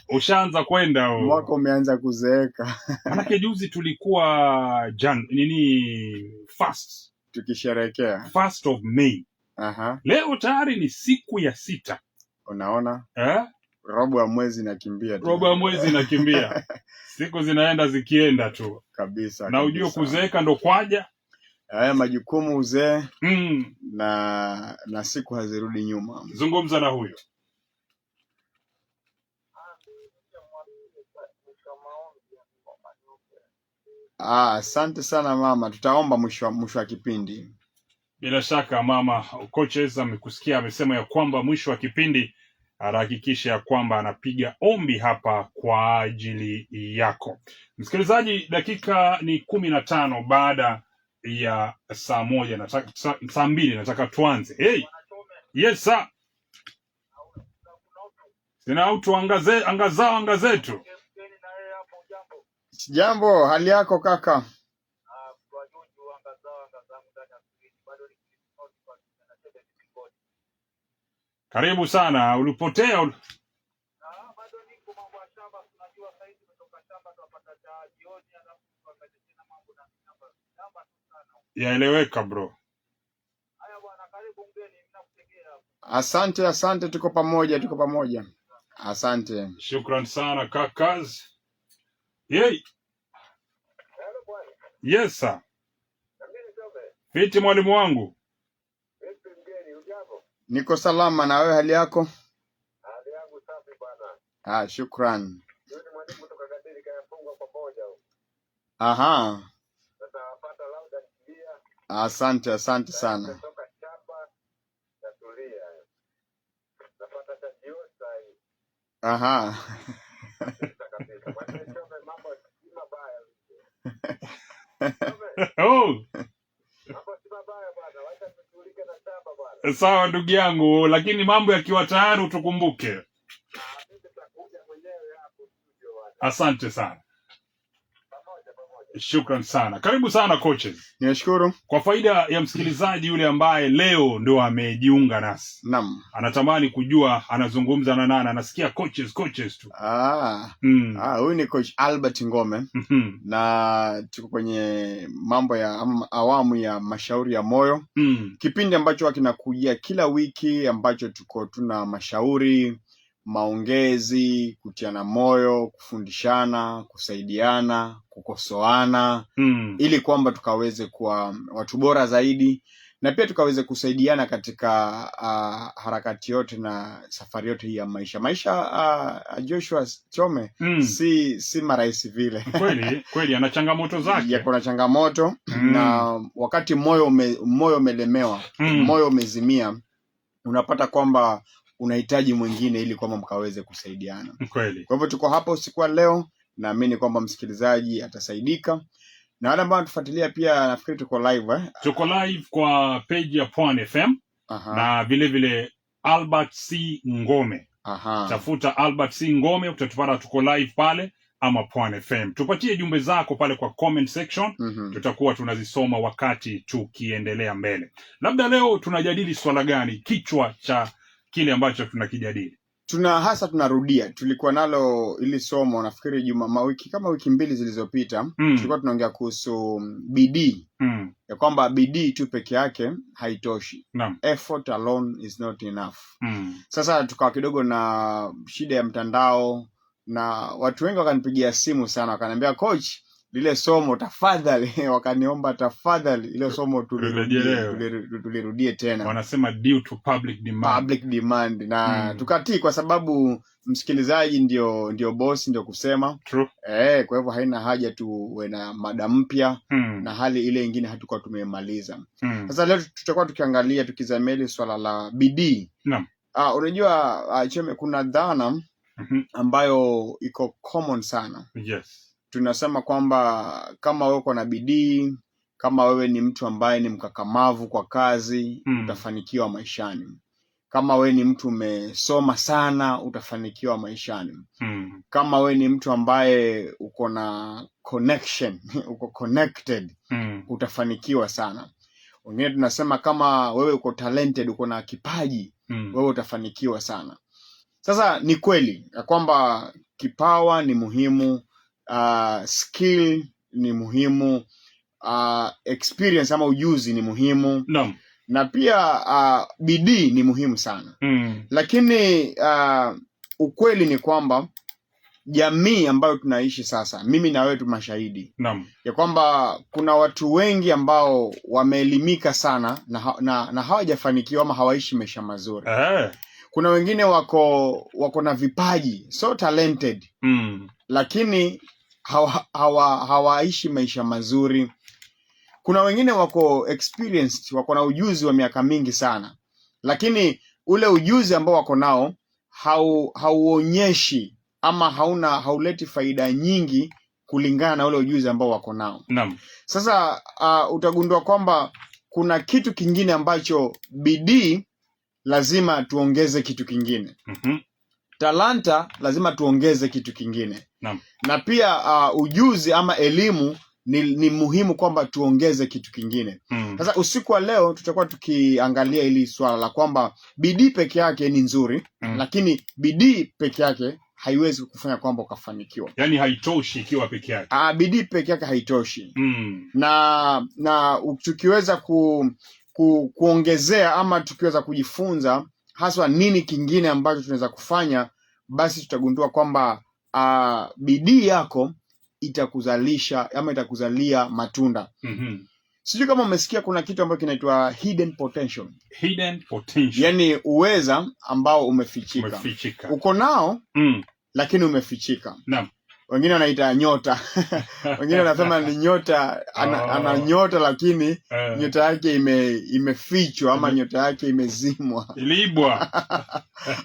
Ushaanza kwenda huo. Mwaka umeanza kuzeeka. Manake juzi tulikuwa fast. Tukisherehekea. First of May. Aha. Leo tayari ni siku ya 6. Unaona? Robo ya mwezi inakimbia. Robo ya mwezi inakimbia. Siku zinaenda zikienda tu. Kabisa. Na ujue kuzeeka ndo kwaja. Majukumu uzee. Na siku hazirudi nyuma. Zungumza na huyo. Asante sana mama, tutaomba mwisho wa kipindi. Bila shaka mama coaches amekusikia, amesema ya kwamba mwisho wa kipindi atahakikisha ya kwamba anapiga ombi hapa kwa ajili yako. Msikilizaji, dakika ni 15 baada ya saa 1, saa 2 nataka tuanze. Hey. Yes sir. Sina utu angazetu. Jambo, hali yako kaka? Karibu sana, ulipotea. Yaeleweka bro. Asante, tuko pamoja. Asante. Shukran sana kakas. Yey. Yes sir. Fiti mwalimu wangu. Niko salama, na wewe hali yako? Hali yangu safi bwana. Shukran. Yule mwalimu kutoka Gadiri kayafungwa pamoja huko. Aha. Sasa napata lauda ndia. Asante sana. Kutoka shamba na tulia. Napata tajiosa hii. Aha. Mambo si mabaya. Sawa ndugu yangu, lakini mambo yakiwa tayari utukumbuke. Asante sana. Shukran sana. Karibu sana coaches. Nashukuru. Kwa faida ya msikilizaji yule ambaye leo ndio amejiunga nasi. Naam. Anatamani kujua anazungumza na nani, anasikia coaches tu. Huyu ni coach Albert Ngome. Na tuko kwenye mambo ya awamu ya mashauri ya moyo. Kipindi ambacho kinakujia kila wiki, ambacho tuna mashauri, maongezi, kutiana moyo, kufundishana, kusaidiana, kukosoana, ili kwamba tukaweze kuwa watu bora zaidi, na pia tukaweze kusaidiana katika harakati yote na safari yote hii ya maisha. Joshua Chome, si marahisi vile. Kweli ana changamoto zake. Yako na changamoto. Na wakati moyo umelemewa, moyo umezimia, unapata kwamba unahitaji mwingine ili kwamba mkaweze kusaidiana. Kweli. Kwa hivyo tuko hapa usiku wa leo, naamini kwamba msikilizaji atasaidika. Na wale ambao tufuatilia pia, nafikiri tuko live Tuko live kwa page ya Pwani FM. Na vile Albert C Ngome. Tafuta Albert C Ngome utatupata, tuko live pale, ama Pwani FM. Tupatie jumbe zako pale kwa comment section. Tutakuwa tunazisoma wakati tukiendelea mbele. Labda leo tunajadili swala gani? Kichwa cha kile ambacho tunakijadili. Tunarudia. Tulikuwa nalo ili somo nafikiri wiki 2 zilizopita. Tulikuwa tunaongea kuhusu bidii. Ya kwamba bidii tu peke yake haitoshi. Effort alone is not enough. Sasa tukawa kidogo na shida ya mtandao, na watu wengi wakanipigia simu sana, wakaniambia coach, lile somo tafadhali, wakaniomba tafadhali ile somo tulirudie tena. Wanasema due to public demand. Na tukatii, kwa sababu msikilizaji ndio boss, ndio kusema. True. Kwa hivyo haina haja tuwe na mada mpya. Na hali ile nyingine hatukuwa tumemaliza. Sasa leo tutakuwa tukiangalia, tukizameli swala la bidii. Unajua Cheme, kuna dhana ambayo iko common sana. Yes. Tunasema kwamba kama wewe uko na bidii, kama wewe ni mtu ambaye ni mkakamavu kwa kazi, utafanikiwa maishani. Kama wewe ni mtu umesoma sana, utafanikiwa maishani. Kama wewe ni mtu ambaye uko na connection, uko connected, utafanikiwa sana. Wengine tunasema kama wewe uko talented, uko na kipaji, wewe utafanikiwa sana. Sasa ni kweli ya kwamba kipawa ni muhimu, skill ni muhimu, experience ama ujuzi ni muhimu. Naam. Na pia bidii ni muhimu sana. Lakini ukweli ni kwamba jamii ambayo tunaishi sasa, mimi na wewe tu mashahidi. Naam. Ya kwamba kuna watu wengi ambao wameelimika sana na hawajafanikiwa ama hawaishi maisha mazuri. Kuna wengine wako na vipaji, so talented. Lakini hawaishi maisha mazuri. Kuna wengine wako experienced, wako na ujuzi wa miaka mingi sana. Lakini ule ujuzi ambao wako nao hauonyeshi ama hauleti faida nyingi kulingana na ule ujuzi ambao wako nao. Naam. Sasa utagundua kwamba kuna kitu kingine ambacho bidii lazima tuongeze kitu kingine. Talanta lazima tuongeze kitu kingine. Naam. Na pia ujuzi ama elimu ni muhimu kwamba tuongeze kitu kingine. Sasa usiku wa leo tutakuwa tukiangalia hili swala la kwamba bidii peke yake ni nzuri, lakini bidii peke yake haiwezi kufanya kwamba ukafanikiwa. Yaani haitoshi ikiwa peke yake. Bidii peke yake haitoshi. Na tukiweza kuongezea ama tukiweza kujifunza haswa nini kingine ambacho tunaweza kufanya, basi tutagundua kwamba bidii yako itakuzalisha ama itakuzalia matunda. Sijui kama umesikia kuna kitu ambacho kinaitwa hidden potential. Hidden potential. Yaani uweza ambao umefichika. Uko nao lakini umefichika. Naam. Wengine wanaita nyota. Wengine wanasema ni nyota, ana nyota lakini nyota yake imefichwa ama nyota yake imezimwa. Iliibwa.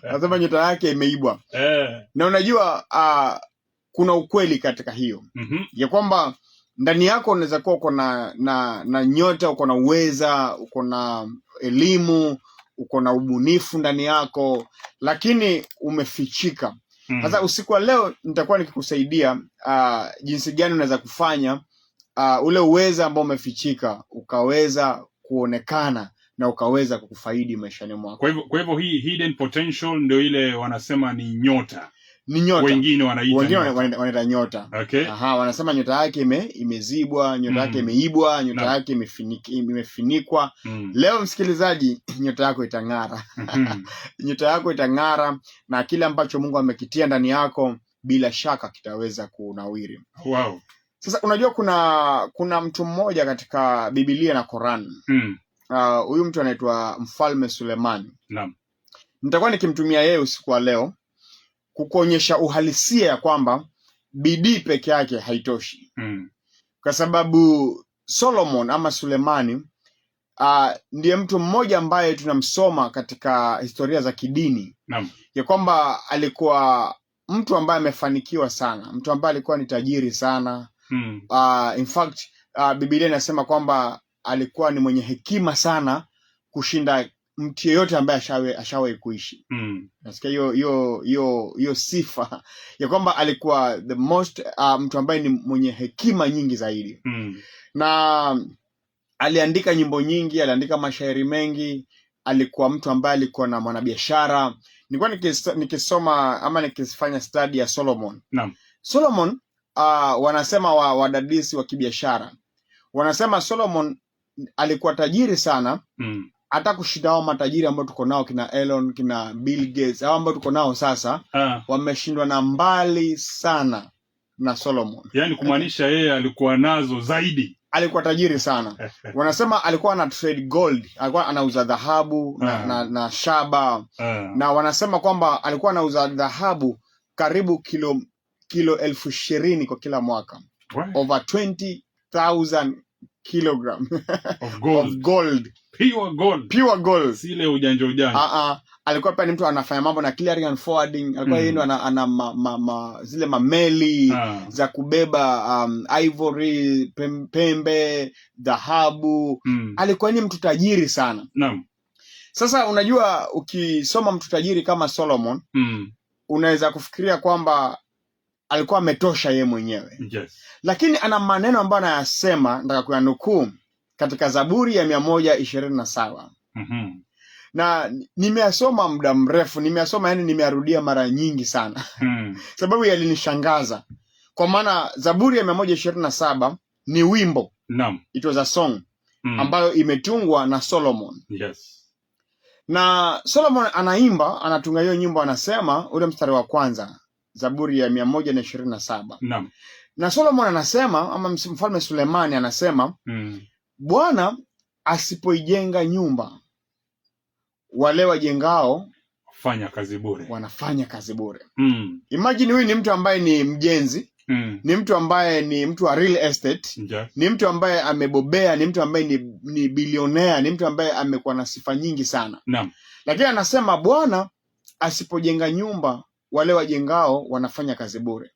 Nasema nyota yake imeibwa. Na unajua kuna ukweli katika hiyo. Ya kwamba ndani yako unaweza kuwa uko na nyota, uko na uweza, uko na elimu, uko na ubunifu ndani yako, lakini umefichika. Sasa usiku wa leo nitakuwa nikikusaidia jinsi gani unaweza kufanya ule uweza ambao umefichika ukaweza kuonekana na ukaweza kukufaidi maishani mwako. Kwa hivyo hii hidden potential ndio ile wanasema ni nyota. Ni nyota. Wengine wanaita nyota. Okay. Wanasema nyota yake imezibwa, nyota yake imeibwa, nyota yake imefinikwa. Leo msikilizaji, nyota yako itang'ara. Nyota yako itang'ara na kile ambacho Mungu amekitia ndani yako bila shaka kitaweza kunawiri. Wow. Sasa unajua kuna mtu mmoja katika Biblia na Quran. Huyu mtu anaitwa Mfalme Sulemani. Naam. Nitakuwa nikimtumia yeye usiku wa leo kukuonyesha uhalisia ya kwamba bidii peke yake haitoshi. Kwa sababu Solomon ama Sulemani ndiye mtu mmoja ambaye tunamsoma katika historia za kidini. Naam. Ya kwamba alikuwa mtu ambaye amefanikiwa sana, mtu ambaye alikuwa ni tajiri sana. In fact Biblia inasema kwamba alikuwa ni mwenye hekima sana kushinda mtu yeyote ambaye ashawahi kuishi. Nasikia hiyo sifa ya kwamba alikuwa the most mtu ambaye ni mwenye hekima nyingi zaidi. Na aliandika nyimbo nyingi, aliandika mashairi mengi, alikuwa mtu ambaye alikuwa na mwanabiashara. Nilikuwa nikisoma ama nikifanya study ya Solomon. Naam. Solomon wanasema wadadisi wa kibiashara wanasema Solomon alikuwa tajiri sana. Hata kushinda hao matajiri ambao tuko nao kina Elon, kina Bill Gates, hao ambao tuko nao sasa wameshindwa na mbali sana na Solomon. Yaani kumaanisha yeye alikuwa nazo zaidi. Alikuwa tajiri sana. Wanasema alikuwa ana trade gold, alikuwa anauza dhahabu na shaba. Na wanasema kwamba alikuwa anauza dhahabu karibu kilo 20,000 kwa kila mwaka. Over 20,000 kilogram of gold. Pure gold. Sile ujanja. Alikuwa pia ni mtu anafanya mambo na clearing and forwarding. Alikuwa yeye ndo ana zile mameli za kubeba ivory, pembe, dhahabu. Alikuwa ni mtu tajiri sana. Naam. Sasa unajua ukisoma mtu tajiri kama Solomon, unaweza kufikiria kwamba alikuwa ametosha yeye mwenyewe. Yes. Lakini ana maneno ambayo anayasema, nataka kuyanukuu katika Zaburi ya 127. na nimeyasoma muda mrefu, yani nimeyarudia mara nyingi sana. Sababu yalinishangaza. Kwa maana Zaburi ya 127 ni wimbo. Naam. It was a song ambayo imetungwa na Solomon. Yes. Na Solomon anatunga hiyo nyimbo, anasema ule mstari wa kwanza, Zaburi ya 127. Naam. Na Solomon anasema, ama Mfalme Sulemani anasema, Bwana asipoijenga nyumba, wale wajengao wanafanya kazi bure. Imagine huyu ni mtu ambaye ni mjenzi, ni mtu ambaye ni mtu wa real estate, ni mtu ambaye amebobea, ni mtu ambaye ni bilionea, ni mtu ambaye amekuwa na sifa nyingi sana. Naam. Lakini anasema Bwana asipojenga nyumba, wale wajengao wanafanya kazi bure.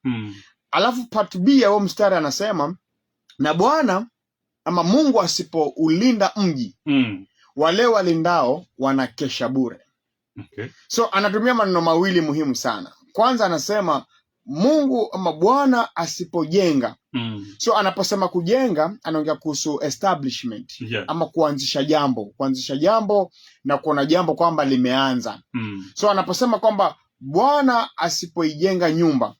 Alafu part B ya huo mstari anasema, na Bwana ama Mungu asipoulinda mji, wale walindao wanakesha bure. Okay. So anatumia maneno mawili muhimu sana. Kwanza anasema Mungu ama Bwana asipojenga. So anaposema kujenga, anaongea kuhusu establishment. Yeah. Ama kuanzisha jambo na kuona jambo kwamba limeanza. So anaposema kwamba Bwana asipoijenga nyumba,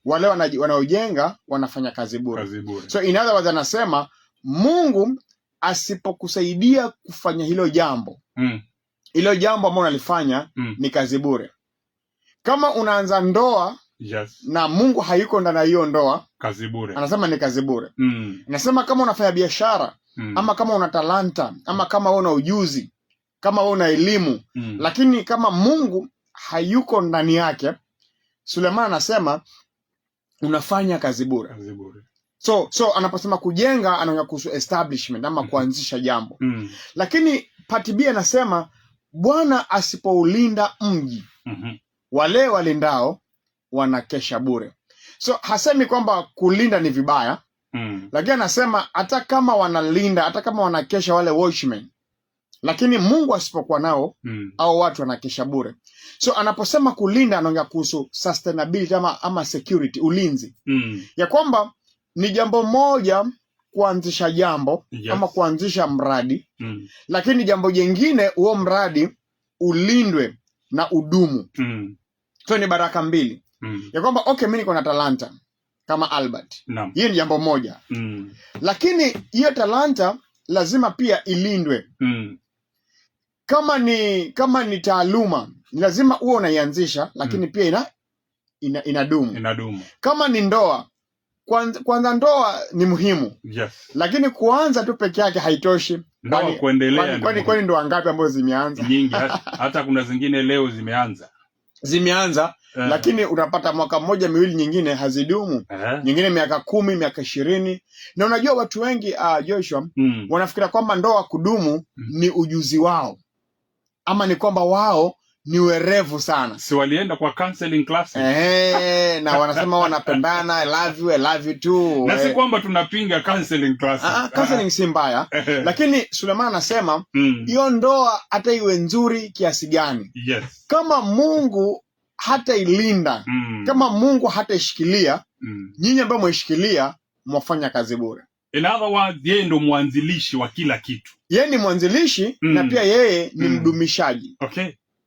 wale wanaojenga wanafanya kazi bure. So in other words anasema Mungu asipokusaidia kufanya hilo jambo, hilo jambo ambalo unalifanya ni kazi bure. Kama unaanza ndoa, yes, na Mungu hayuko ndani ya hiyo ndoa, kazi bure. Anasema ni kazi bure. Anasema kama unafanya biashara, ama kama una talanta, ama kama una ujuzi, kama una elimu, lakini kama Mungu hayuko ndani yake, Suleiman anasema unafanya kazi bure. So anaposema kujenga, anaongea kuhusu establishment ama kuanzisha jambo. Lakini part B anasema Bwana asipoulinda mji, wale walindao wanakesha bure. So hasemi kwamba kulinda ni vibaya, lakini anasema hata kama wanalinda, hata kama wanakesha wale watchmen, lakini Mungu asipokuwa nao, au watu wanakesha bure. So anaposema kulinda, anaongea kuhusu sustainability ama security, ulinzi. Ya kwamba ni jambo moja kuanzisha jambo, yes, ama kuanzisha mradi, lakini jambo jingine huo mradi ulindwe na udumu. So ni baraka mbili. Ya kwamba okay, mimi niko na talanta kama Albert. Hiyo ni jambo moja. Lakini hiyo talanta lazima pia ilindwe. Kama ni taaluma, lazima uwe unaianzisha, lakini pia inadumu. Kama ni ndoa, kwanza ndoa ni muhimu. Yes. Lakini kuanza tu peke yake haitoshi. Kwani ndoa ngapi ambazo zimeanza? Nyingi, hata kuna zingine leo zimeanza. Lakini unapata mwaka mmoja miwili, nyingine hazidumu. Nyingine miaka 10, miaka 20. Na unajua watu wengi Joshua, wanafikira kwamba ndoa kudumu ni ujuzi wao, ama ni kwamba wao ni werevu sana. Si walienda kwa counseling classes. Na wanasema wanapendana, I love you too. Na si kwamba tunapinga counseling classes. Counseling si mbaya. Lakini Suleiman anasema hiyo ndoa hata iwe nzuri kiasi gani, yes, kama Mungu hata ilinda, kama Mungu hata ishikilia, nyinyi ambao mweshikilia mwafanya kazi bure. In other words, yeye ndo mwanzilishi wa kila kitu. Yeye ni mwanzilishi, na pia yeye ni mdumishaji.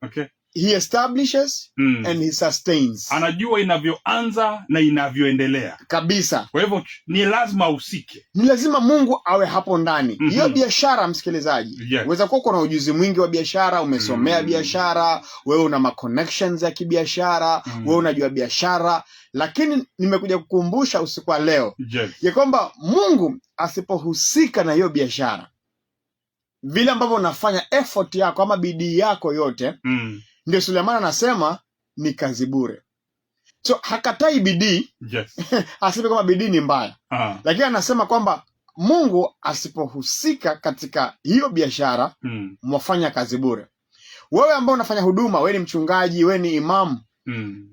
Okay. He establishes and he sustains. Anajua inavyoanza na inavyoendelea. Kabisa. Kwa hivyo ni lazima usike. Ni lazima Mungu awe hapo ndani. Hiyo biashara, msikilizaji, yes, unaweza kuwa kuna ujuzi mwingi wa biashara, umesomea biashara, wewe una ma connections ya kibiashara, wewe unajua biashara, lakini nimekuja kukumbusha usiku wa leo, yes, ya kwamba Mungu asipohusika na hiyo biashara, vile ambavyo unafanya effort yako ama bidii yako yote, ndio Suleiman anasema ni kazi bure. So hakatai bidii, yes, aseme kwamba bidii ni mbaya. Lakini anasema kwamba Mungu asipohusika katika hiyo biashara, mwafanya kazi bure. Wewe ambao unafanya huduma, wewe ni mchungaji, wewe ni imamu,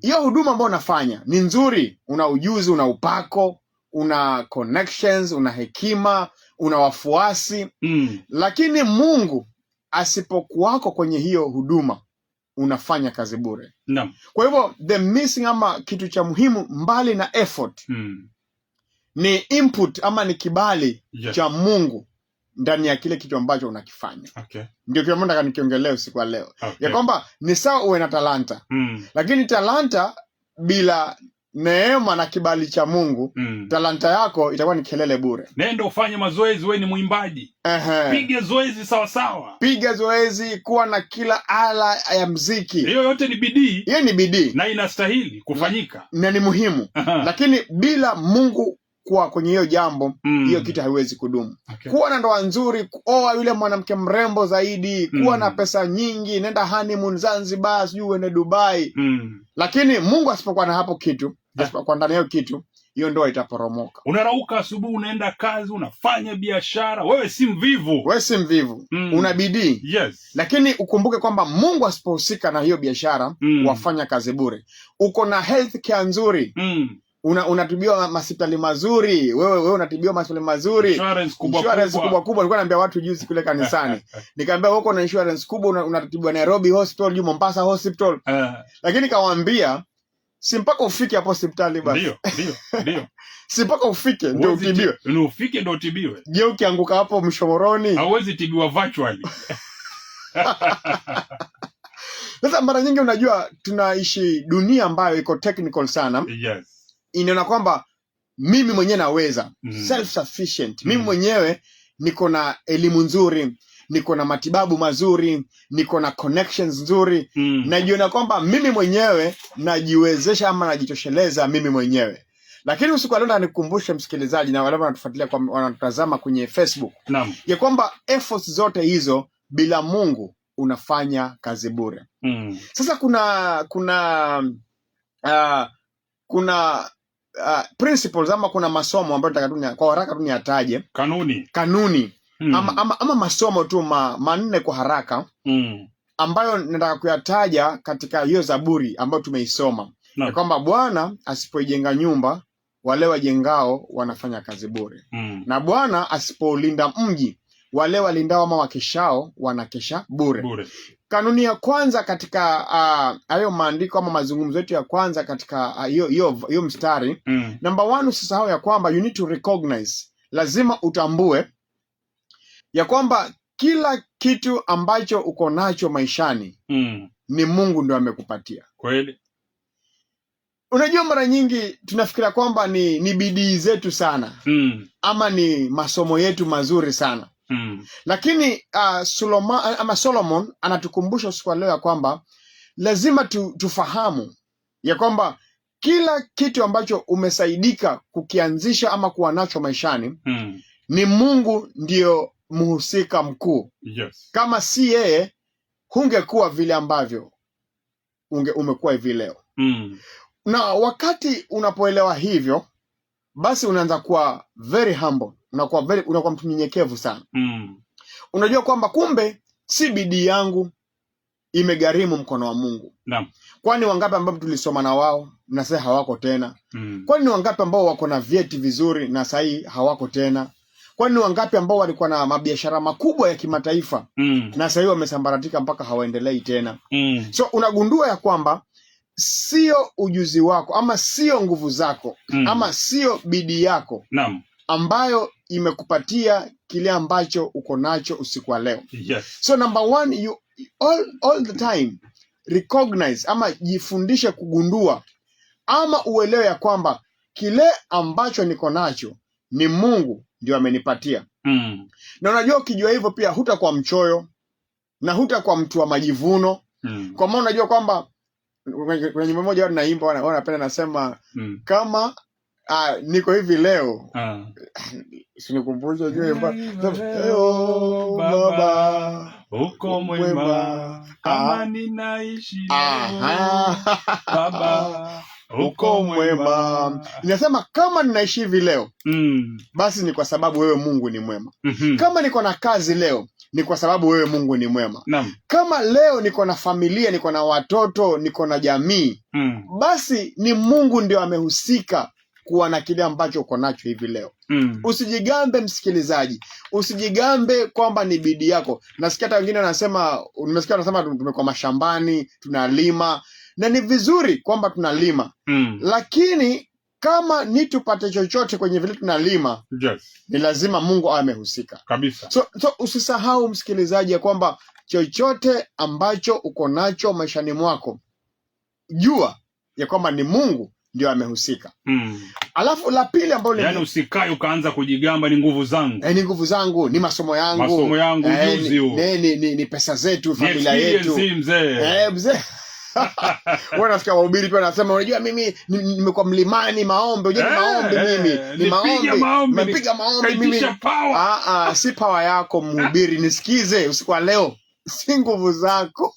hiyo huduma ambao unafanya ni nzuri, una ujuzi, una upako, una connections, una hekima, una wafuasi, lakini Mungu asipokuwako kwenye hiyo huduma, unafanya kazi bure. Kwa hivyo the missing ama kitu cha muhimu mbali na effort, ni input ama ni kibali, yes, cha Mungu ndani ya kile kitu ambacho unakifanya. Ndio kile nataka nikiongelea usiku wa leo. Ya kwamba ni sawa uwe na talanta. Lakini talanta bila neema na kibali cha Mungu, talanta yako itakuwa ni kelele bure. Nenda ufanye mazoezi, wewe ni mwimbaji. Piga zoezi sawa sawa. Piga zoezi, kuwa na kila ala ya muziki. Hiyo yote ni bidii. Hiyo ni bidii na inastahili kufanyika. Na ni muhimu. Lakini bila Mungu kuwa kwenye hiyo jambo, hiyo kitu haiwezi kudumu. Kuwa na ndoa nzuri, kuoa yule mwanamke mrembo zaidi, kuwa na pesa nyingi, nenda honeymoon Zanzibar, sijui uende Dubai. Lakini Mungu asipokuwa na hapo kitu, asipokuwa ndani hiyo kitu, hiyo ndoa itaporomoka. Unarauka asubuhi, unaenda kazi, unafanya biashara, wewe si mvivu. Wewe si mvivu. Una bidii. Yes. Lakini ukumbuke kwamba Mungu asipohusika na hiyo biashara, wafanya kazi bure. Uko na health care nzuri. Unatibiwa hospitali mazuri, wewe unatibiwa hospitali mazuri, insurance kubwa Nilikuwa naambia watu juzi kule kanisani nikamwambia uko na insurance kubwa, unatibiwa Nairobi Hospital, Mombasa Hospital. Lakini kawaambia si mpaka ufike hapo hospitali basi. Ndio. Si mpaka ufike ndio utibiwe. Ufike ndio utibiwe. Je, ukianguka hapo mshomoroni hauwezi tibiwa virtually. Sasa mara nyingi unajua tunaishi dunia ambayo iko technical sana. Yes. Inaona kwamba mimi mwenyewe naweza, self sufficient. Mimi mwenyewe niko na elimu nzuri, niko na matibabu mazuri, niko na connections nzuri. Najiona kwamba mimi mwenyewe najiwezesha ama najitosheleza mimi mwenyewe. Lakini usiku wa leo nikukumbushe msikilizaji na wale wanatufuatilia wanatazama kwenye Facebook, ya kwamba efforts zote hizo bila Mungu unafanya kazi bure. Sasa kuna principles ama kuna masomo ambayo nataka kwa haraka tu niataje. Kanuni. Ama masomo tu manne kwa haraka ambayo nataka kuyataja katika hiyo Zaburi ambayo tumeisoma. Ya kwamba Bwana asipoijenga nyumba, wale wajengao wanafanya kazi bure. Na Bwana asipolinda mji, wale walindao ama wakeshao wanakesha bure. Kanuni ya kwanza katika hayo maandiko ama mazungumzo yetu ya kwanza katika hiyo mstari, number 1, usisahau ya kwamba you need to recognize, lazima utambue ya kwamba kila kitu ambacho uko nacho maishani ni Mungu ndio amekupatia. Kweli. Unajua mara nyingi tunafikiria kwamba ni bidii zetu sana, ama ni masomo yetu mazuri sana. Lakini Solomon anatukumbusha usiku leo ya kwamba lazima tufahamu ya kwamba kila kitu ambacho umesaidika kukianzisha ama kuwa nacho maishani, ni Mungu ndio mhusika mkuu. Yes. Kama si yeye, hungekuwa vile ambavyo umekuwa hivi leo. Na wakati unapoelewa hivyo, basi unaanza kuwa very humble, unakuwa mtu mnyenyekevu sana. Unajua kwamba kumbe si bidii yangu imegharimu mkono wa Mungu. Kwani wangapi ambao tulisoma na wao na sasa hawako tena? Kwani wangapi ambao wako na vyeti vizuri na sasa hawako tena? Kwani wangapi ambao walikuwa na mabiashara makubwa ya kimataifa na sasa wamesambaratika mpaka hawaendelei tena? So unagundua ya kwamba sio ujuzi wako ama sio nguvu zako ama sio bidii yako ambayo imekupatia kile ambacho uko nacho usiku wa leo. Yes. So number 1, you all the time recognize ama jifundishe kugundua ama uelewe ya kwamba kile ambacho niko nacho ni Mungu ndio amenipatia. Na unajua ukijua hivyo pia hutakuwa mchoyo na hutakuwa mtu wa majivuno. Kwa maana unajua kwamba kwenye mmoja wao naimba wanapenda nasema kama niko hivi leo sinikumbusha Baba uko mwema kama ninaishi leo. Baba uko mwema. Inasema kama ninaishi hivi leo, basi ni kwa sababu wewe Mungu ni mwema. Kama niko na kazi leo, ni kwa sababu wewe Mungu ni mwema. Kama leo niko na familia, niko na watoto, niko na jamii, basi ni Mungu ndio amehusika kuwa na kile ambacho uko nacho hivi leo. Usijigambe msikilizaji, usijigambe kwamba ni bidii yako. Nasikia hata wengine nimesikia wanasema tumekuwa mashambani, tunalima, na ni vizuri kwamba tunalima. Lakini kama ni tupate chochote kwenye vile tunalima, yes, ni lazima Mungu awe amehusika kabisa. So usisahau msikilizaji ya kwamba chochote ambacho uko nacho maishani mwako, jua ya kwamba ni Mungu ndio amehusika. Alafu la pili ambalo yani usikae ukaanza kujigamba ni nguvu zangu. Ni nguvu zangu, ni masomo yangu, ujuzi huu. Ni pesa zetu, familia yetu. Mzee. Wanasikia wahubiri pia wanasema unajua mimi nimekuwa mlimani maombi, unajua ni maombi mimi. Ni maombi. Nimepiga maombi mimi. Si power yako mhubiri, nisikize usiku wa leo. Si nguvu zako.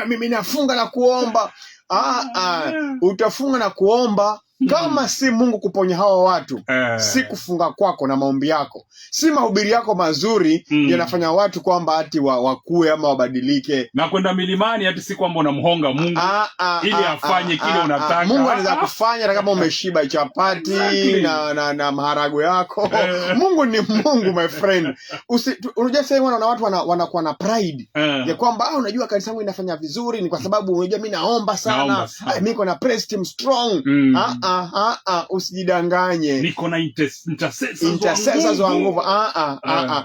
Mimi nafunga na kuomba. Utafunga na kuomba kama si Mungu kuponya hawa watu. Si kufunga kwako na maombi yako, si mahubiri yako mazuri yanafanya watu kwamba ati wakue ama wabadilike na kwenda milimani, ati si kwamba unamhonga Mungu ili afanye kile unataka. Mungu anaweza kufanya kama umeshiba chapati na maharagwe yako. Mungu ni Mungu, my friend. Unajua sasa wana watu wanakuwa na pride ya kwamba unajua kanisa langu inafanya vizuri ni kwa sababu unajua mimi naomba sana. Mimi niko na praise team strong. Usijidanganye. Niko na intercessors wa nguvu.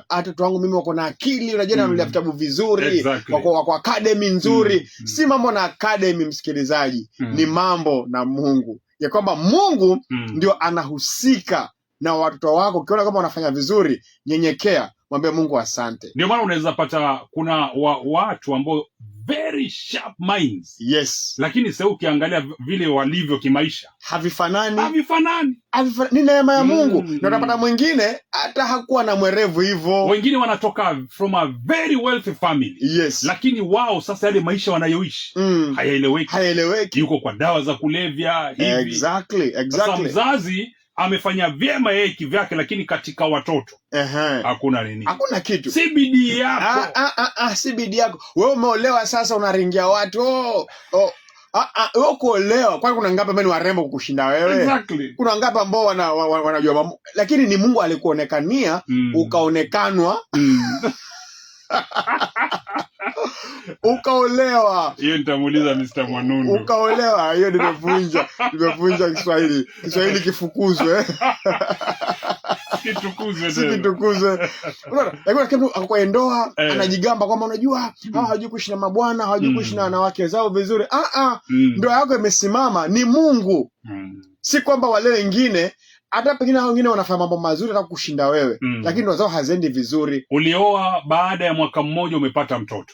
Watoto wangu mimi wako na akili, unajua nanulia vitabu vizuri, wako academy nzuri. Si mambo na academy msikilizaji, ni mambo na Mungu. Ya kwamba Mungu ndio anahusika na watoto wako. Ukiona kama wanafanya vizuri, nyenyekea, mwambie Mungu asante. Ndio maana unaweza pata kuna watu ambao very sharp minds. Yes. Lakini sasa ukiangalia vile walivyo kimaisha, havifanani. Ni neema ya Mungu. Na unapata mwingine hata hakuwa na mwerevu hivyo. Wengine wanatoka from a very wealthy family. Yes. Lakini wao sasa yale maisha wanayoishi hayaeleweki. Yuko kwa dawa za kulevya hivi. Exactly. Sasa mzazi amefanya vyema yeye kivyake, lakini katika watoto hakuna nini, hakuna kitu. Si bidii yako. Si bidii yako. Wewe umeolewa sasa unaringia watu. Wewe kuolewa, kwani kuna ngapi ambao ni warembo kukushinda wewe? Exactly. Kuna ngapi ambao wanajua lakini ni Mungu alikuonekania ukaonekanwa. Ukaolewa. Hiyo nitamuuliza Mr. Mwanundu. Ukaolewa, hiyo nimevunja Kiswahili. Kiswahili kifukuzwe. Kitukuzwe. Lakini kwa ndoa anajigamba kwamba unajua hawajui kuishi na mabwana, hawajui kuishi na wanawake zao vizuri. Ndoa yako imesimama, ni Mungu. Si kwamba wale wengine hata pengine wengine wanafanya mambo mazuri hata kushinda wewe, lakini ndoa zao haziendi vizuri. Ulioa baada ya mwaka mmoja umepata mtoto.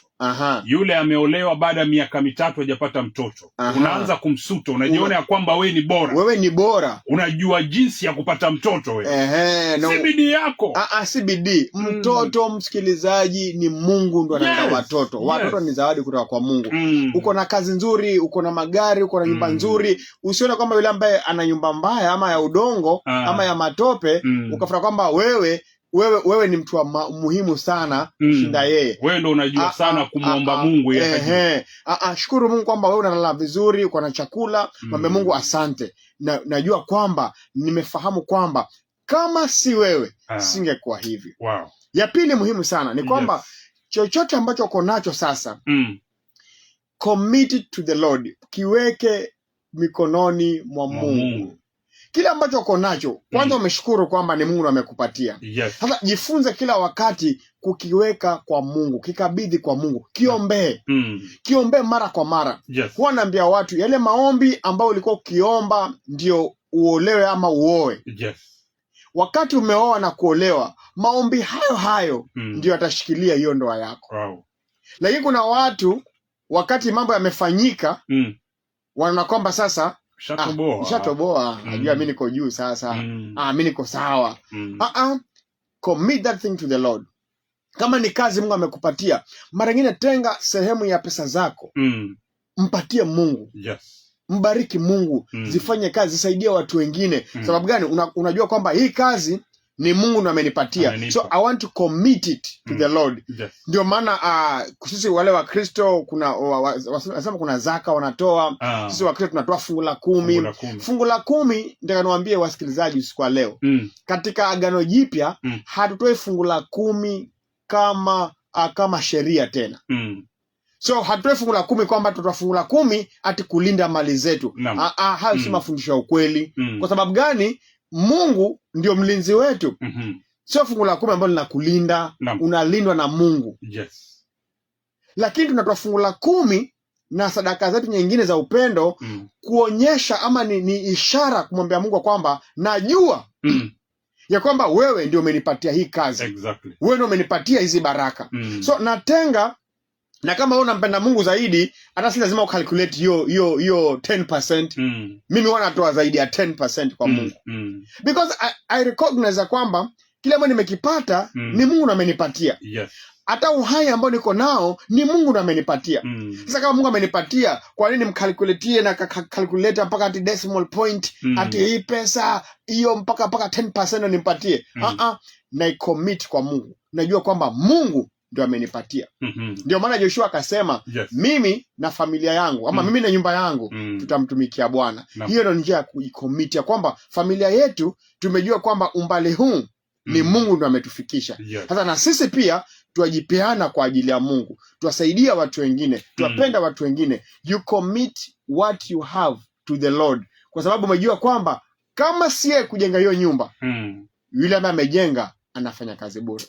Yule ameolewa baada ya miaka 3 hajapata mtoto. Unaanza kumsuta, unajiona ya kwamba wewe ni bora. Unajua jinsi ya kupata mtoto wewe. Si bidii yako. Si bidii. Mtoto msikilizaji ni Mungu ndo anatoa watoto. Watoto ni zawadi kutoka kwa Mungu. Uko na kazi nzuri, uko na magari, uko na nyumba nzuri, usione kwamba yule ambaye ana nyumba mbaya ama ya udongo ama ya matope ukafikiri kwamba wewe ni mtu wa muhimu sana kushinda yeye. Wewe ndio unajua sana kumuomba Mungu yeye. Shukuru Mungu kwamba wewe unalala vizuri, uko na chakula, mwambie Mungu asante. Najua kwamba nimefahamu kwamba kama si wewe singekuwa hivi. Wow. Ya pili muhimu sana ni kwamba chochote ambacho uko nacho sasa commit it to the Lord. Kiweke mikononi mwa Mungu. Kile ambacho uko nacho kwanza umeshukuru kwamba ni Mungu amekupatia. Sasa jifunze kila wakati kukiweka kwa Mungu, kikabidhi kwa Mungu, kiombee. Kiombee mara kwa mara. Huwa naambia watu yale maombi ambayo ulikuwa ukiomba ndio uolewe ama uoe. Wakati umeoa na kuolewa, maombi hayo ndio atashikilia hiyo ndoa yako. Wow. Lakini kuna watu wakati mambo yamefanyika wanaona kwamba sasa Shatoboa. Najua mimi niko juu sasa. Mimi niko sawa. Commit that thing to the Lord. Kama ni kazi Mungu amekupatia, mara nyingine tenga sehemu ya pesa zako. Mpatie Mungu. Mbariki Mungu. Zifanye kazi, zisaidie watu wengine. Sababu gani? Unajua kwamba hii kazi ni Mungu ndo amenipatia. So I want to commit it to the Lord. Ndio maana sisi wale wa Kristo wanasema kuna zaka wanatoa. Sisi wa Kristo tunatoa fungu la 10. Fungu la 10 ndio niwaambie wasikilizaji usiku wa leo. Katika Agano Jipya hatutoi fungu la 10 kama sheria tena. So hatutoi fungu la 10 kwamba tutatoa fungu la 10 ati kulinda mali zetu. Hayo si mafundisho ya ukweli. Kwa sababu gani? Mungu ndio mlinzi wetu. Sio fungu la 10 ambalo linakulinda, unalindwa na Mungu. Yes. Lakini tunatoa fungu la 10 na sadaka zetu nyingine za upendo kuonyesha ama ni ishara kumwambia Mungu kwamba najua ya kwamba wewe ndio umenipatia hii kazi. Exactly. Wewe ndio umenipatia hizi baraka. So natenga, na kama wewe unampenda Mungu zaidi, hata si lazima ucalculate hiyo 10%. Mimi wanatoa zaidi ya 10% kwa Mungu. Because I recognize kwamba kile ambacho nimekipata ni Mungu ndiye amenipatia. Yes. Hata uhai ambao niko nao ni Mungu ndiye amenipatia. Sasa kama Mungu amenipatia, kwa nini mcalculate na calculator mpaka at decimal point ati hii pesa hiyo mpaka 10% nimpatie? Na commit kwa Mungu. Najua kwamba Mungu ndio amenipatia. Ndio maana Joshua akasema, mimi na familia yangu ama mimi na nyumba yangu tutamtumikia Bwana. Hiyo ndio njia ya kucommit ya kwamba familia yetu tumejua kwamba umbali huu ni Mungu ndio ametufikisha. Sasa na sisi pia tuwajipeana kwa ajili ya Mungu, tuwasaidia watu wengine, tuwapenda watu wengine. You commit what you have to the Lord, kwa sababu umejua kwamba kama siye kujenga hiyo nyumba, yule ambaye amejenga anafanya kazi bure.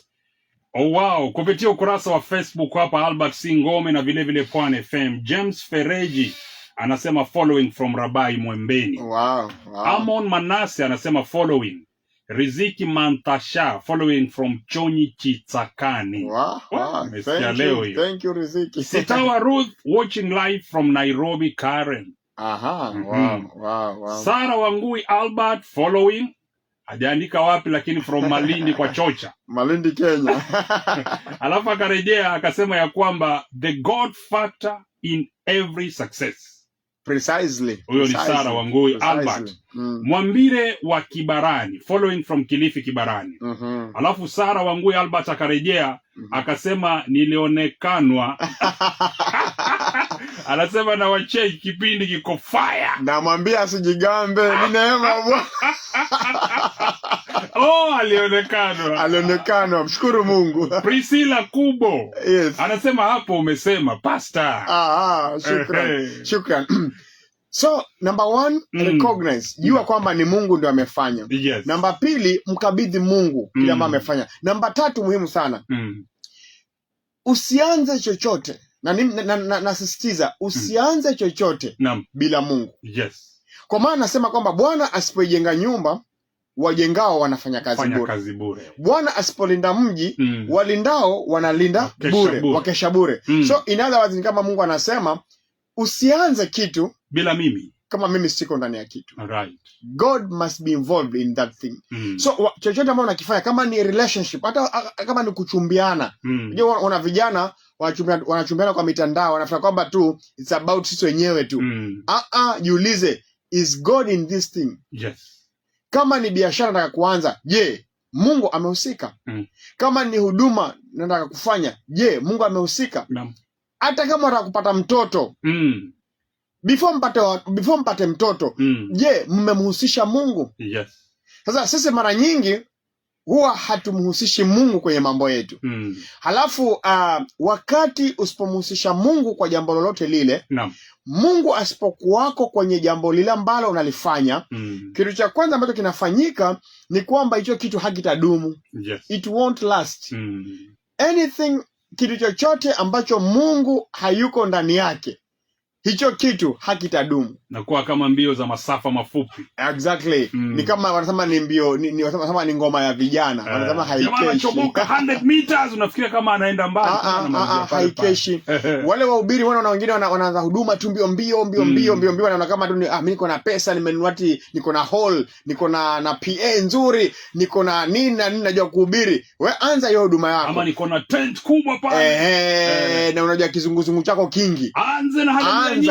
Oh wow, kupitia ukurasa wa Facebook hapa Albert C. Ngome na vile vile Pwani FM, James Fereji anasema following from Rabai Mwembeni. Wow. Amon Manase anasema following. Riziki Mantasha following from Chonyi Chitsakani. Wow. Thank you Riziki. Sitawa Ruth watching live from Nairobi Karen. Wow. Sara Wangui Albert following. Hajaandika wapi lakini from Malindi kwa Chocha. Malindi Kenya. Alafu akarejea akasema ya kwamba the God factor in every success. Precisely. Huyo ni Sara Wangui Albert. Mwambire wa Kibarani following from Kilifi Kibarani. Alafu Sara Wangui Albert akarejea akasema nilionekanwa. Anasema na wachei kipindi kiko fire. Namwambia asijigambe, ni neema Bwana. Alionekana, mshukuru Mungu. Priscilla Kubo. Yes. Anasema hapo umesema pastor. Shukran. So number 1, recognize, jua kwamba ni Mungu ndio amefanya. Yes. Number 2, mkabidhi Mungu kile ambacho amefanya. Number 3, muhimu sana. Usianze chochote. Nasisitiza usianze chochote bila Mungu. Yes. Kwa maana nasema kwamba Bwana asipoijenga nyumba, wajengao wanafanya kazi bure. Bwana asipolinda mji, walindao wanalinda bure, wakesha bure. So in other words, ni kama Mungu anasema usianze kitu bila mimi, kama mimi siko ndani ya kitu. Right. God must be involved in that thing. So chochote ambacho unakifanya, kama ni relationship, hata kama ni kuchumbiana. Unajua una vijana wanachumbiana kwa mitandao, wanafikiri kwamba tu it's about sisi wenyewe tu. Jiulize, is God in this thing? Yes. Kama ni biashara nataka kuanza, je, Mungu amehusika? Kama ni huduma nataka kufanya, je, Mungu amehusika? Hata kama unataka kupata mtoto, before mpate mtoto, je, mmemhusisha Mungu? Yes. Sasa sisi mara nyingi huwa hatumhusishi Mungu kwenye mambo yetu. Halafu wakati usipomhusisha Mungu kwa jambo lolote lile, Mungu asipokuwako kwenye jambo lile ambalo unalifanya, kitu cha kwanza ambacho kinafanyika ni kwamba hicho kitu hakitadumu. Yes. It won't last. Anything, kitu chochote ambacho Mungu hayuko ndani yake, hicho kitu hakitadumu. Nakuwa kama mbio za masafa mafupi. Exactly. Ni kama wanasema ni mbio, wanasema ni ngoma ya vijana. Wanasema haikeshi. Jamaa anachomoka 100 meters unafikiria kama anaenda mbali. Haikeshi. Wale wahubiri wana wengine wanaanza huduma tu mbio wanaona kama tu mimi niko na pesa, nimenunua niko na hall, niko na PA nzuri, niko na nini najua kuhubiri. Wewe anza hiyo huduma yako. Ama niko na tent kubwa pale. Na unajua kizunguzungu chako kingi. Anza na haja nyingi.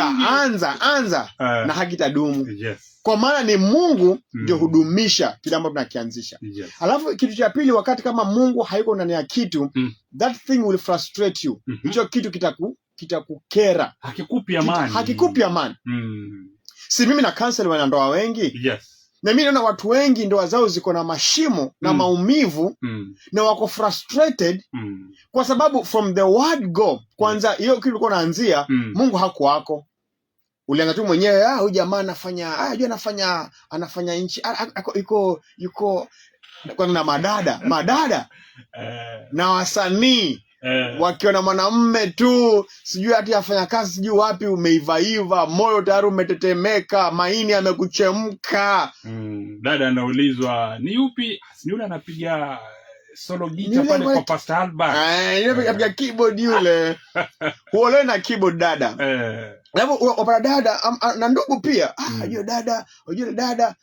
Anza. Na hakitadumu. Yes. Kwa maana ni Mungu ndio hudumisha kile ambacho tunakianzisha. Yes. Alafu kitu cha pili, wakati kama Mungu hayuko ndani ya kitu, that thing will frustrate you. Hicho kitu kitakukera. Hakikupi amani. Si mimi na cancel wanandoa wengi? Yes. Na mimi naona watu wengi ndoa zao ziko na mashimo na maumivu na wako frustrated kwa sababu from the word go, kwanza hiyo kitu ulikuwa unaanzia, Mungu hakuwako. Ulianza tu mwenyewe, huyu jamaa anafanya nchi yuko kwa na madada na wasanii wakiona mwanamume tu sijui hati afanya kazi sijui wapi, umeivaiva, moyo tayari umetetemeka, maini yamekuchemka. Dada anaulizwa ni yupi? Ni yule anapiga solo guitar pale kwa Pastor Albert. Yule anapiga keyboard yule. Huolewe na keyboard dada. Alafu wapata dada na ndugu pia. Unajua dada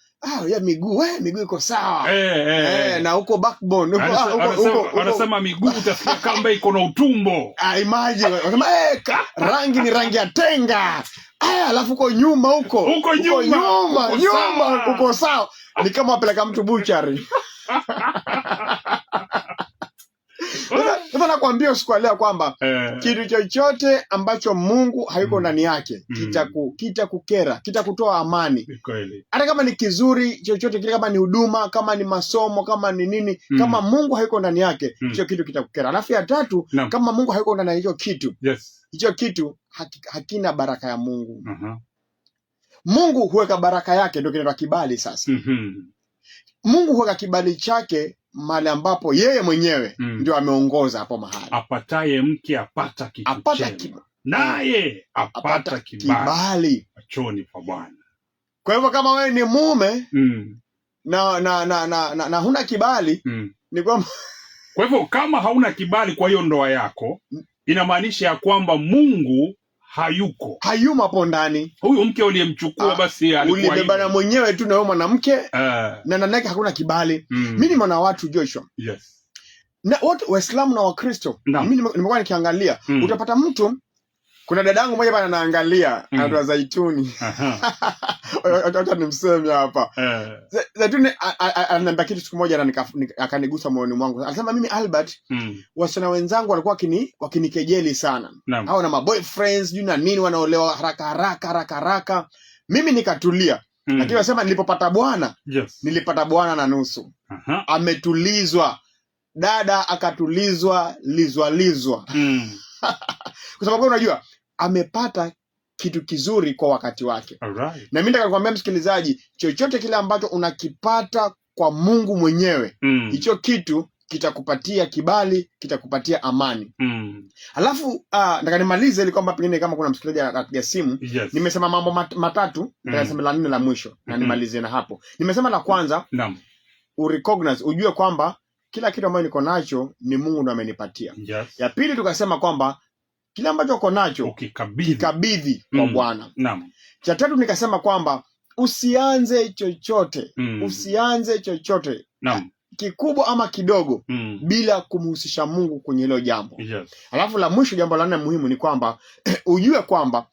ya miguu iko sawa. Na huko backbone wanasema miguu utafikia kamba iko na utumbo. Imagine wanasema rangi ni rangi ya tenga. Alafu uko nyuma huko uko sawa. Ni kama wapeleka mtu buchari. Sasa nakwambia usikuelewa kwamba kitu chochote ambacho Mungu hayuko ndani yake kitakukera, kitakutoa amani. Hata kama ni kizuri chochote kile, kama ni huduma, kama ni masomo, kama ni nini, kama Mungu hayuko ndani yake, hicho kitu kitakukera. Alafu ya tatu, kama Mungu hayuko ndani ya hicho kitu, hicho kitu hakina baraka ya Mungu. Mungu huweka baraka yake, ndio kinaitwa kibali sasa. Mungu huweka kibali chake mahali ambapo yeye mwenyewe ndio ameongoza hapo mahali. Apataye mke apata kitu chema, naye apata kibali machoni pa Bwana. Kwa hivyo kama wewe ni mume na huna kibali, ni kwamba kwa hivyo kama hauna kibali kwa hiyo ndoa yako, inamaanisha ya kwamba Mungu hayumo hapo ndani. Huyu mke uliyemchukua basi alikuwa ulibebana mwenyewe tu na wewe mwanamke na ndani yake hakuna kibali. Mimi nimeona watu Joshua. Na watu Waislamu na Wakristo. Mimi nimekuwa nikiangalia, utapata mtu, kuna dadangu mmoja bana anaangalia anaitwa Zaituni. Hata nimseme hapa. Zaituni ananiambia kitu siku moja na akanigusa moyoni mwangu. Alisema mimi Albert, wasichana wenzangu walikuwa wakinikejeli sana. Hao na maboyfriends juu na nini wanaolewa haraka. Mimi nikatulia. Lakini wasema nilipopata Bwana, nilipata Bwana na nusu. Ametulizwa. Dada akatulizwa, lizwa. Kwa sababu unajua amepata kitu kizuri kwa wakati wake. Na mimi nataka kukwambia msikilizaji, chochote kile ambacho unakipata kwa Mungu mwenyewe, hicho kitu kitakupatia kibali, kitakupatia amani. Alafu nataka nimalize ili kwamba pengine kama kuna msikilizaji anapiga simu. Nimesema mambo matatu, nitasema la nne la mwisho na nimalizie na hapo. Nimesema la kwanza, urecognize, ujue kwamba kila kitu ambacho niko nacho ni Mungu ndiye amenipatia. Ya pili tukasema kwamba kila ambacho uko nacho kikabidhi kwa Bwana. Cha tatu nikasema kwamba usianze chochote, kikubwa ama kidogo, bila kumhusisha Mungu kwenye hilo jambo. Alafu la mwisho, jambo la nne muhimu ni kwamba ujue kwamba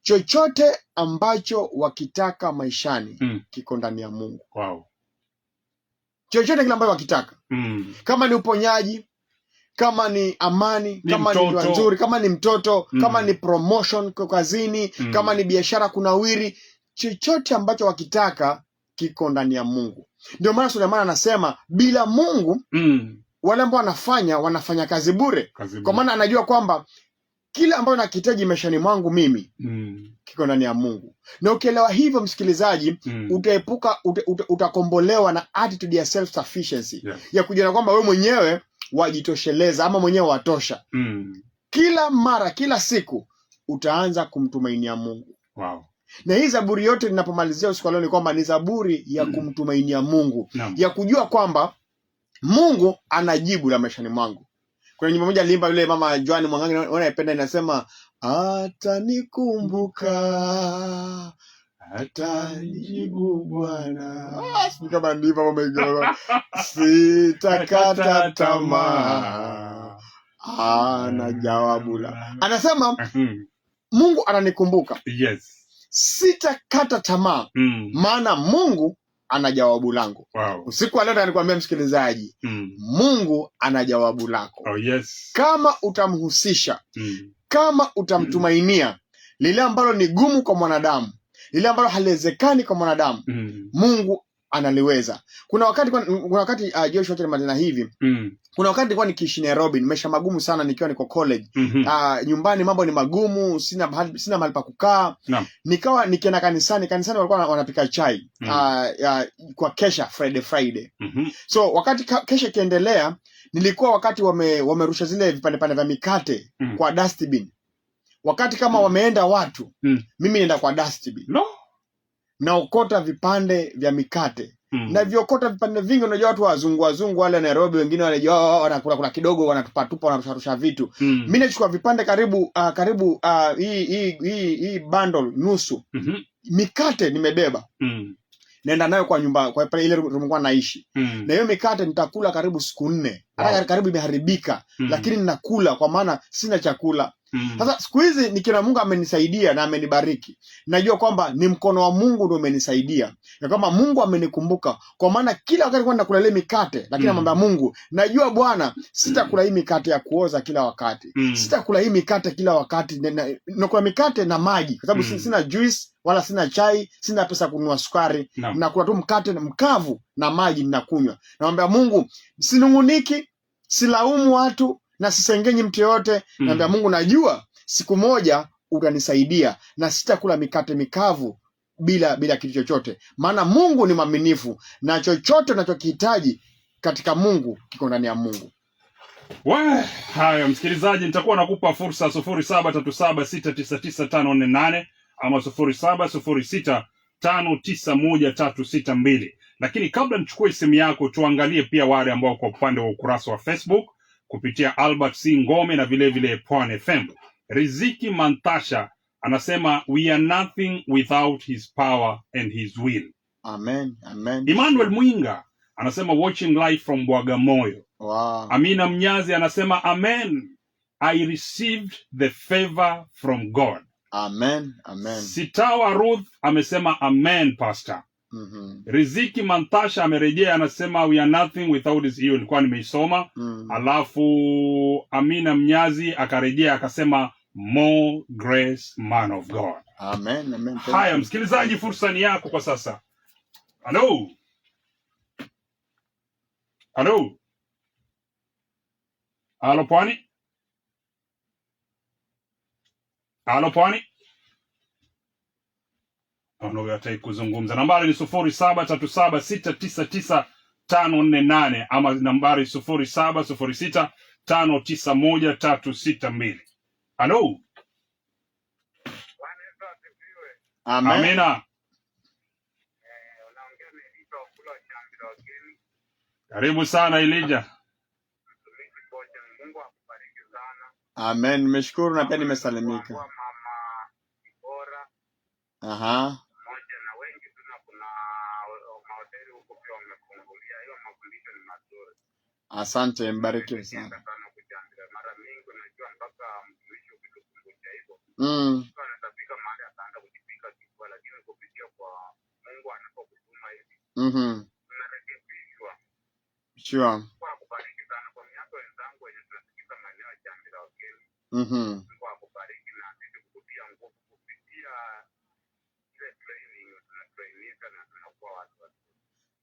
chochote ambacho wakitaka maishani kiko ndani ya Mungu. Chochote kile ambacho wakitaka. Kama ni uponyaji, kama ni amani, kama ni ndoa nzuri, kama ni mtoto, kama ni promotion kwa kazini, kama ni biashara kunawiri, chochote ambacho wakitaka kiko ndani ya Mungu. Ndio maana Suleiman anasema bila Mungu wale ambao wanafanya kazi bure. Kwa maana anajua kwamba kila ambacho nakihitaji maishani mwangu mimi kiko ndani ya Mungu. Na ukielewa hivyo msikilizaji, utakombolewa na attitude ya self sufficiency, ya kujiona kwamba wewe mwenyewe wajitosheleza ama mwenyewe watosha. Kila mara, kila siku utaanza kumtumainia Mungu. Na hii zaburi yote ninapomalizia usiku leo ni kwamba ni zaburi ya kumtumainia Mungu, ya kujua kwamba Mungu anajibu la maishani mwangu. Kuna nyimbo moja limba yule mama Joan Mwangangi, unaipenda, inasema atanikumbuka, atanijibu Bwana. Kama ndivyo umegeuka, sitakata tamaa, ana jawabu la. Anasema Mungu ananikumbuka. Sitakata tamaa, maana Mungu ana jawabu langu. Usiku wa leo nitakwambia msikilizaji, Mungu ana jawabu lako. Kama utamhusisha, kama utamtumainia, lile ambalo ni gumu kwa mwanadamu, lile ambalo haliwezekani kwa mwanadamu, Mungu analiweza. Kuna wakati Joshua Kilemana hivi. Kuna wakati nilikuwa nikiishi Nairobi, nimesha magumu sana nikiwa niko college. Nyumbani mambo ni magumu, sina mahali pa kukaa. Nikawa nikienda kanisani walikuwa wanapika chai kwa kesha Friday. So wakati kesha kiendelea, nilikuwa wakati wamerusha zile vipande vya mikate kwa dustbin. Wakati kama wameenda watu, mimi nenda kwa dustbin. Naokota vipande vya mikate. Na viokota vipande vingi, unajua watu wazungu wale Nairobi, wengine wanajua wanakula kidogo, wanatupa wanarusha vitu. Mimi nachukua vipande karibu hii bundle nusu. Mikate nimebeba. Naenda nayo kwa nyumba, kwa pale ile rumwa naishi. Na hiyo mikate nitakula karibu siku 4. Hata karibu imeharibika, lakini ninakula kwa maana sina chakula. Sasa siku hizi nikina Mungu amenisaidia na amenibariki. Najua kwamba ni mkono wa Mungu ndio umenisaidia. Na kama Mungu amenikumbuka, kwa maana kila wakati kwa nakula ile mikate, lakini namwambia Mungu, najua Bwana, sitakula hii mikate ya kuoza kila wakati. Sitakula hii mikate kila wakati. Nakula mikate na maji, kwa sababu sina juice wala sina chai, sina pesa kununua sukari. Nakula tu mkate mkavu na maji ninakunywa. Namwambia Mungu, sinunguniki, silaumu watu na sisengenyi mtu yote. Naambia Mungu, najua siku moja utanisaidia na sitakula mikate mikavu bila kitu chochote. Maana Mungu ni mwaminifu na chochote unachokihitaji katika Mungu kiko ndani ya Mungu. Haya msikilizaji, nitakuwa nakupa fursa 0737699548 ama 0706591362. Lakini kabla nichukue simu yako, tuangalie pia wale ambao kwa upande wa ukurasa wa Facebook kupitia Albert C. Ngome na vile vile Pwani FM. Riziki Mantasha anasema we are nothing without his power and his will. Amen. Emmanuel Mwinga anasema watching live from Bagamoyo. Wow. Amina Mnyazi anasema amen, I received the favor from God. Amen. Sitawa Ruth amesema amen pastor. Riziki Mantasha amerejea anasema we are nothing without his. Hiyo nilikuwa nimeisoma. Alafu Amina Mnyazi akarejea akasema more grace man of God. Amen. Haya msikilizaji, fursa ni yako kwa sasa. Hello Pwani. Hataki kuzungumza. Nambari ni 0737699548 ama nambari 0706591362. Hello. Amina. Karibu sana Elijah. Amen, nimeshukuru na pia nimesalimika. Aha. Asante, mbarikiwe sana. Sure.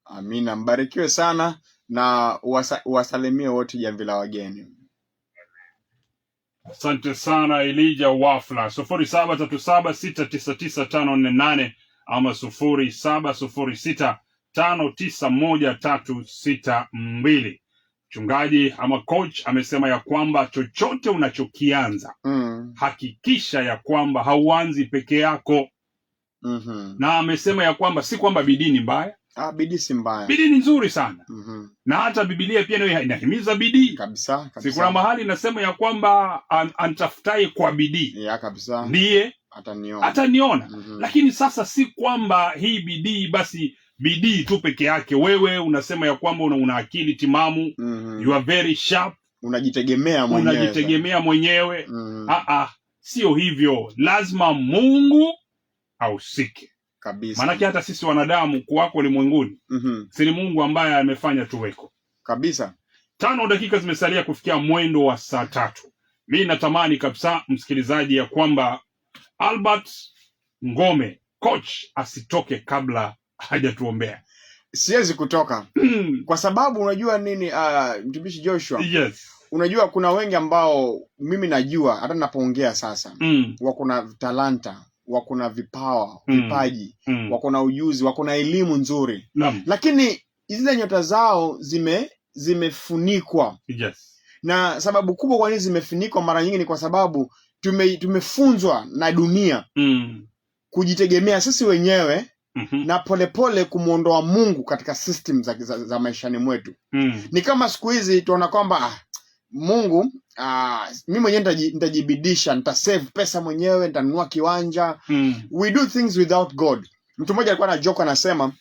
Amina, mbarikiwe sana na wasalimie wote jamvi la wageni. Asante sana Elijah Wafla. 0737699548 ama 0706591362. Mchungaji ama coach amesema ya kwamba chochote unachokianza hakikisha ya kwamba hauanzi peke yako. Na amesema ya kwamba si kwamba bidii ni mbaya. Bidii si mbaya. Bidii ni nzuri sana. Na hata Biblia pia nayo inahimiza bidii. Kabisa. Si kuna mahali inasema ya kwamba antafutaye kwa bidii. Kabisa. Ndiye ataniona. Lakini sasa si kwamba hii bidii basi bidii tu peke yake. Wewe unasema ya kwamba una akili timamu, you are very sharp, unajitegemea mwenyewe. Sio hivyo. Lazima Mungu ahusike. Kabisa. Maana hata sisi wanadamu kuwako ulimwenguni, si ni Mungu ambaye amefanya tuweko. Kabisa. 5 dakika zimesalia kufikia mwendo wa saa 3. Mimi natamani kabisa msikilizaji ya kwamba Albert Ngome coach asitoke kabla hajatuombea. siwezi kutoka. Kwa sababu unajua nini, mtumishi Joshua? Yes. Unajua kuna wengi ambao mimi najua hata ninapoongea sasa, wako na talanta, wako na vipawa, vipaji, wako na ujuzi, wako na elimu nzuri. Lakini zile nyota zao zimefunikwa. Yes. Na sababu kubwa kwa nini zimefunikwa mara nyingi ni kwa sababu tumefunzwa na dunia kujitegemea sisi wenyewe na polepole kumuondoa Mungu katika system za maishani mwetu. Ni kama siku hizi tunaona kwamba Mungu, mimi mwenyewe nitajibidisha, nitasave pesa mwenyewe, nitanunua kiwanja. We do things without God. Mtu mmoja alikuwa na joke anasema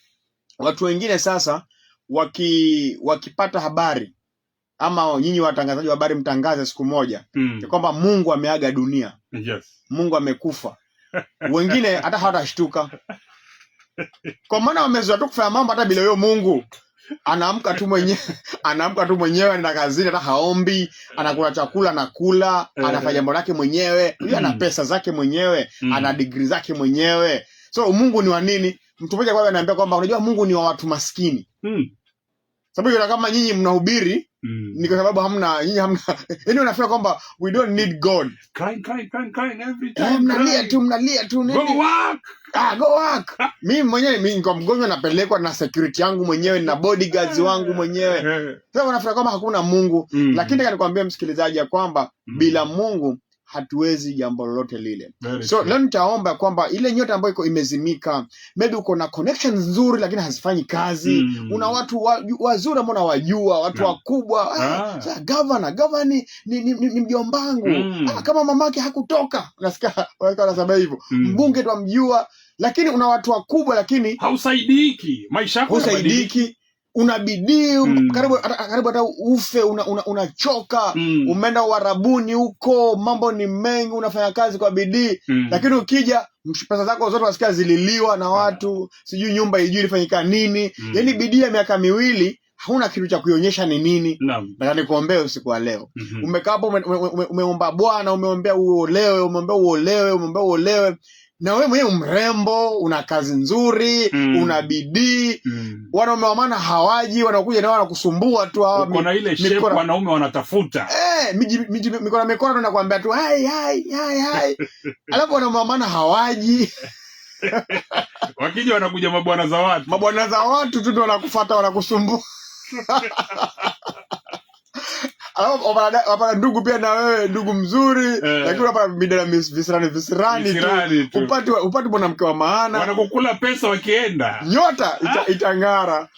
watu wengine sasa wakipata habari, ama nyinyi watangazaji wa habari mtangaze siku moja kwamba Mungu ameaga dunia. Yes. Mungu amekufa. Wengine hata hawatashtuka. Kwa maana wamezoea tu kufanya mambo hata bila huyo Mungu. Anaamka tu mwenyewe anaenda kazini, hata haombi, anakula chakula na kula, anafanya jambo lake mwenyewe, yeye ana pesa zake mwenyewe, ana degree zake mwenyewe. So Mungu ni wa nini? Mtu mmoja kwa ananiambia kwamba unajua Mungu ni wa watu maskini. Sababu kama nyinyi mnahubiri ni kwa sababu nyinyi hamna yaani unafeel kwamba we don't need God. Crying every time. Mnalia tu. Go work. Mimi mwenyewe niko mgonjwa, napelekwa na security yangu mwenyewe na bodyguards wangu mwenyewe. Sasa unafeel kama hakuna Mungu. Lakini nikwambia msikilizaji ya kwamba bila Mungu hatuwezi jambo lolote lile. So leo nitaomba kwamba ile nyota ambayo iko imezimika, maybe uko na connections nzuri lakini hazifanyi kazi. Una watu wazuri ambao unawajua, watu wakubwa. Governor ni mjombangu. Kama mamake hakutoka, unasikia wanasema hivyo. Mbunge twamjua, lakini una watu wakubwa lakini hausaidiki. Maisha yako hausaidiki. Unabidii karibu hata ufe, unachoka. Umeenda Uarabuni huko, mambo ni mengi, unafanya kazi kwa bidii, lakini ukija pesa zako zote wasikia zililiwa na watu, sijui nyumba ijui ilifanyika nini. Yaani bidii ya miaka 2 hauna kitu cha kuionyesha ni nini. Nataka nikuombee usiku wa leo. Umekaa hapo umeomba Bwana, umeombea uolewe, na wewe mwenyewe mrembo, una kazi nzuri, una bidii. Wanaume wa maana hawaji, wanakuja na wanakusumbua tu. Uko na ile shape wanaume wanatafuta. Mikono tunakwambia tu hai. Alafu wanaume wa maana hawaji. Wakija wanakuja mabwana za watu tu ndio wanakufuata, wanakusumbua. Alafu wapana ndugu pia na wewe, ndugu mzuri, lakini wapana bidana visirani tu. Upati mwanamke wa maana. Wanakukula pesa wakienda. Nyota itangara.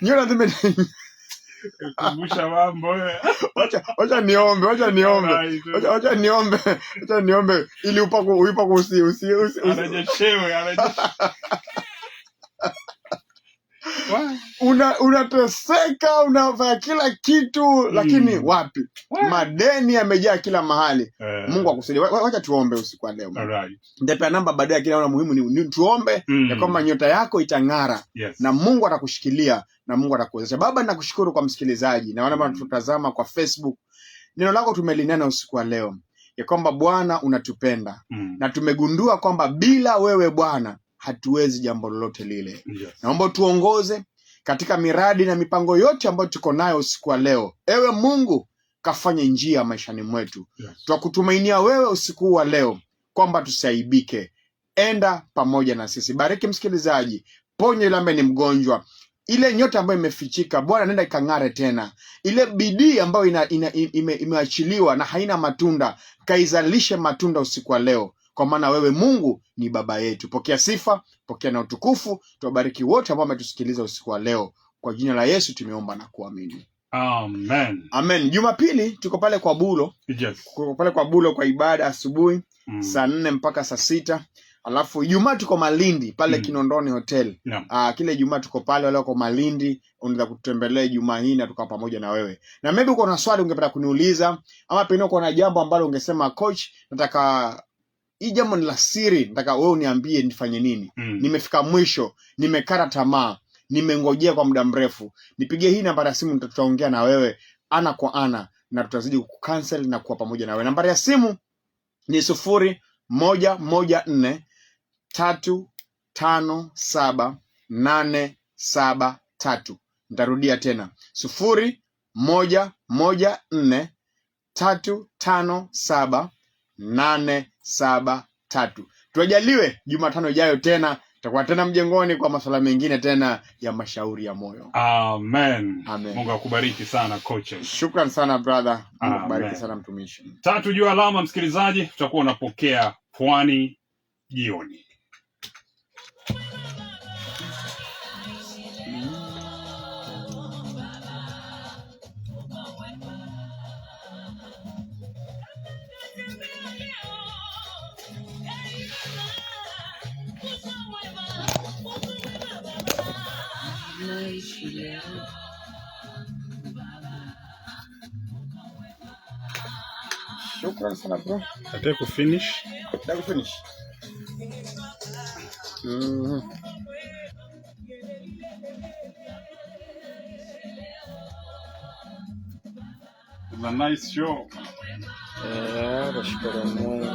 Nyota zime kumbusha mambo wewe. Acha niombe ili uipaku anajeshewe. Unateseka, unafanya kila kitu, lakini wapi? Madeni yamejaa kila mahali. Mungu akusaidie. Wacha tuombe usiku wa leo. Nitapea namba baadaye, kila muhimu ni tuombe ya kwamba nyota yako itang'ara. Na Mungu atakushikilia na Mungu atakuwezesha. Baba, nakushukuru kwa msikilizaji na wale ambao tunatazama kwa Facebook. Neno lako tumelinena usiku wa leo ya kwamba Bwana unatupenda. Na tumegundua kwamba bila wewe Bwana hatuwezi jambo lolote lile. Naomba tuongoze katika miradi na mipango yote ambayo tuko nayo usiku wa leo. Ewe Mungu, kafanye njia maishani mwetu. Twakutumainia wewe usiku wa leo kwamba tusaibike. Enda pamoja na sisi. Bariki msikilizaji, ponye yule ambaye ni mgonjwa. Ile nyota ambayo imefichika, Bwana nenda ikang'are tena. Ile bidii ambayo imeachiliwa na haina matunda, kaizalishe matunda usiku wa leo. Kwa maana wewe Mungu ni baba yetu. Pokea sifa, pokea na utukufu. Tuwabariki wote ambao wametusikiliza usiku wa leo. Kwa jina la Yesu tumeomba na kuamini. Amen. Jumapili tuko pale kwa Bulo. Tuko pale kwa Bulo kwa ibada asubuhi saa 4 mpaka saa 6. Alafu Ijumaa tuko Malindi pale Kinondoni Hotel. Kile Ijumaa tuko pale, wale wako Malindi unaweza kutembelea Ijumaa hii na tuka pamoja na wewe. Na maybe uko na swali ungependa kuniuliza, ama pengine uko na jambo ambalo ungesema coach, nataka hii jambo ni la siri, nataka wewe uniambie nifanye nini. Nimefika mwisho, nimekata tamaa, nimengojea kwa muda mrefu. Nipigie hii namba ya simu, tutaongea na wewe ana kwa ana na tutazidi kucancel na kuwa pamoja na wewe. Namba ya simu ni 0114 357 873. Nitarudia tena 0114357873. Tuajaliwe Jumatano ijayo tena tutakuwa tena mjengoni kwa masuala mengine tena ya mashauri ya moyo. Amen. Mungu akubariki sana coach. Shukran sana brother. Mungu akubariki sana mtumishi. 3 juu alama, msikilizaji, tutakuwa unapokea Pwani jioni. Shukran sana bro. Nataka kufinish. It's a nice show. Bashukuru Mungu.